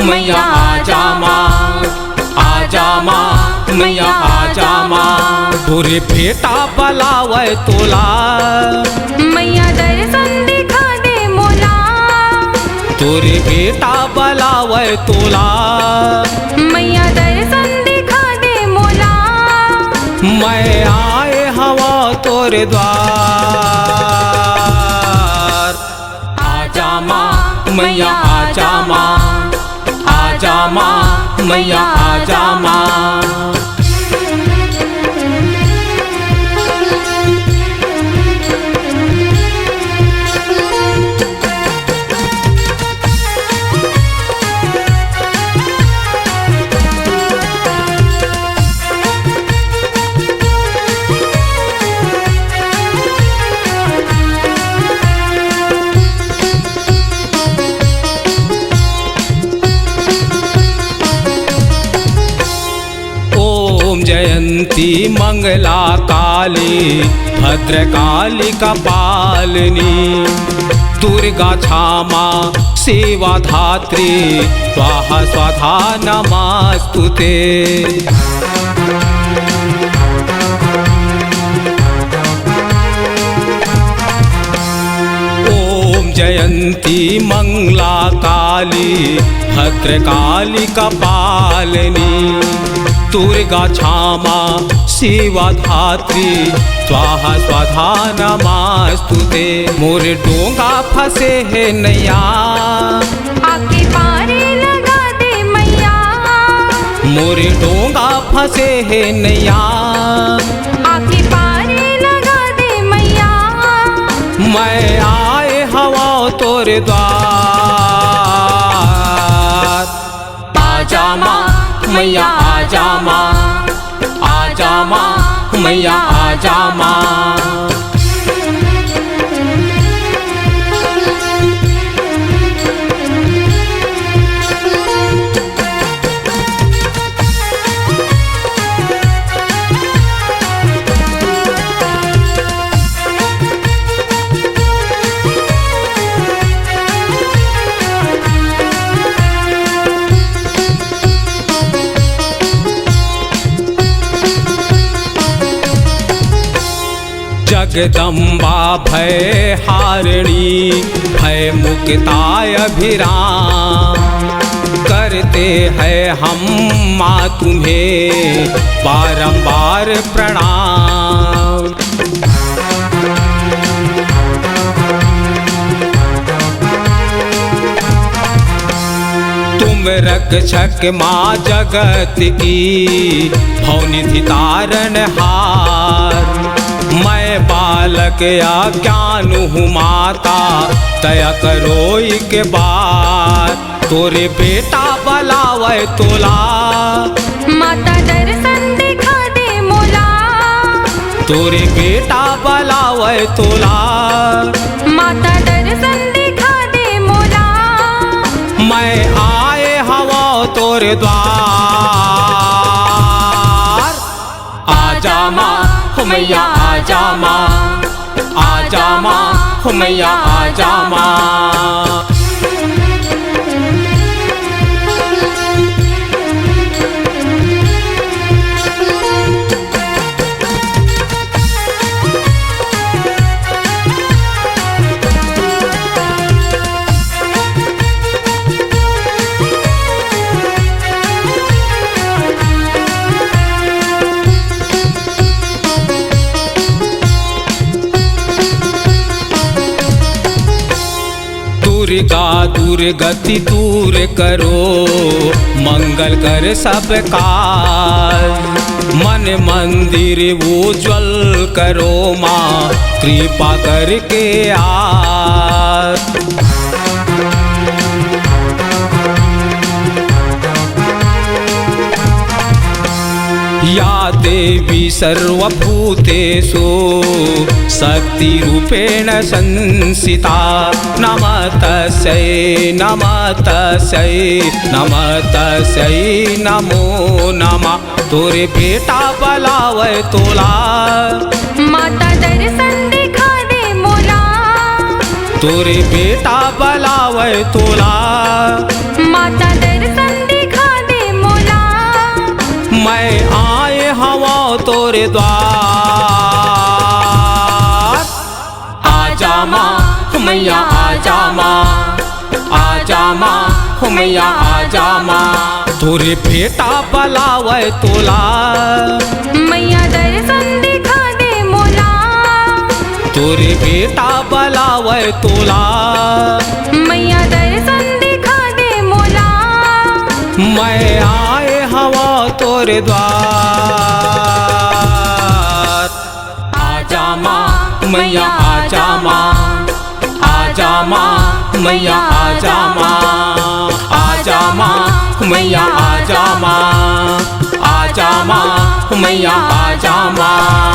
मैया आजा माँ, आजा माँ, मैया आजा माँ। तोरे बेटा बुलावे तोला, मैया दर्शन दिखा दे मोला। तोरे बेटा बुलावे तोला, मैया दर्शन दिखा दे मोला। मैं आए हवा तोरे द्वार। आजा माँ, मैया आजा माँ, आजा माँ, मैया आजा माँ। जयंती मंगला काली भद्रकाली कपालिनी, दुर्गा क्षमा सेवा धात्री स्वाहा स्वधा नमस्तुते। ओम जयंती मंगला काली भद्रकाली कपालिनी, दुर्गा क्षमा शिवा धात्री स्वाहा स्वधा नमस्तुते। मोरे डोंगा फंसे है नैया, आके पारे लगा दे मैया। मोरे डोंगा फंसे है नैया, आके पारे लगा दे मैया। मैं आए हवा तोरे द्वार। आजा माँ, मैया आजा माँ, आजा माँ, मैया आजा माँ। जगदम्बा भय हारिणी भय मुक्ताय अभिराम, करते हैं हम माँ तुम्हें बारंबार प्रणाम। तुम रक्षक माँ जगत की भवनिधि तारण हार, मैं बालक अज्ञान हूँ माता दया करो के बाद। तोरे बेटा बुलावे तोला, माता दर्शन दिखा दे मोला। तोरे बेटा बुलावे तोला, माता दर्शन दिखा दे मोला। मैं आए हवा तोरे द्वार। आजा माँ, मैया आजा माँ, आजा माँ, मैया आजा माँ। दुर्गा दुर्गति दूर करो, मंगल कर सब काज। मन मंदिर उज्ज्वल करो माँ, कृपा करके आज। या देवी सर्वभूतेषु शक्तिरूपेण संस्थिता, नमः तस्यै नमः तस्यै नमः तस्यै नमो नमः। तोरे बेटा बुलावे तोला, माता दर्शन दिखा दे मोला। तोरे बेटा बुलावे तोला, माता दर्शन तोरे द्वार। आजा माँ मैया आजा माँ, आजा माँ मैया आजा माँ, तोरे बेटा बुलावे तोला। मैया दर्शन दिखा दे मोला, तोरे बेटा बुलावे तोला। मैया दर्शन दिखा दे मोला। मैं आए हवा तोरे द्वार। आजा माँ मैया आजा माँ, आजा माँ मैया आजा माँ, आजा माँ मैया आजा माँ, आजा माँ मैया आजा माँ।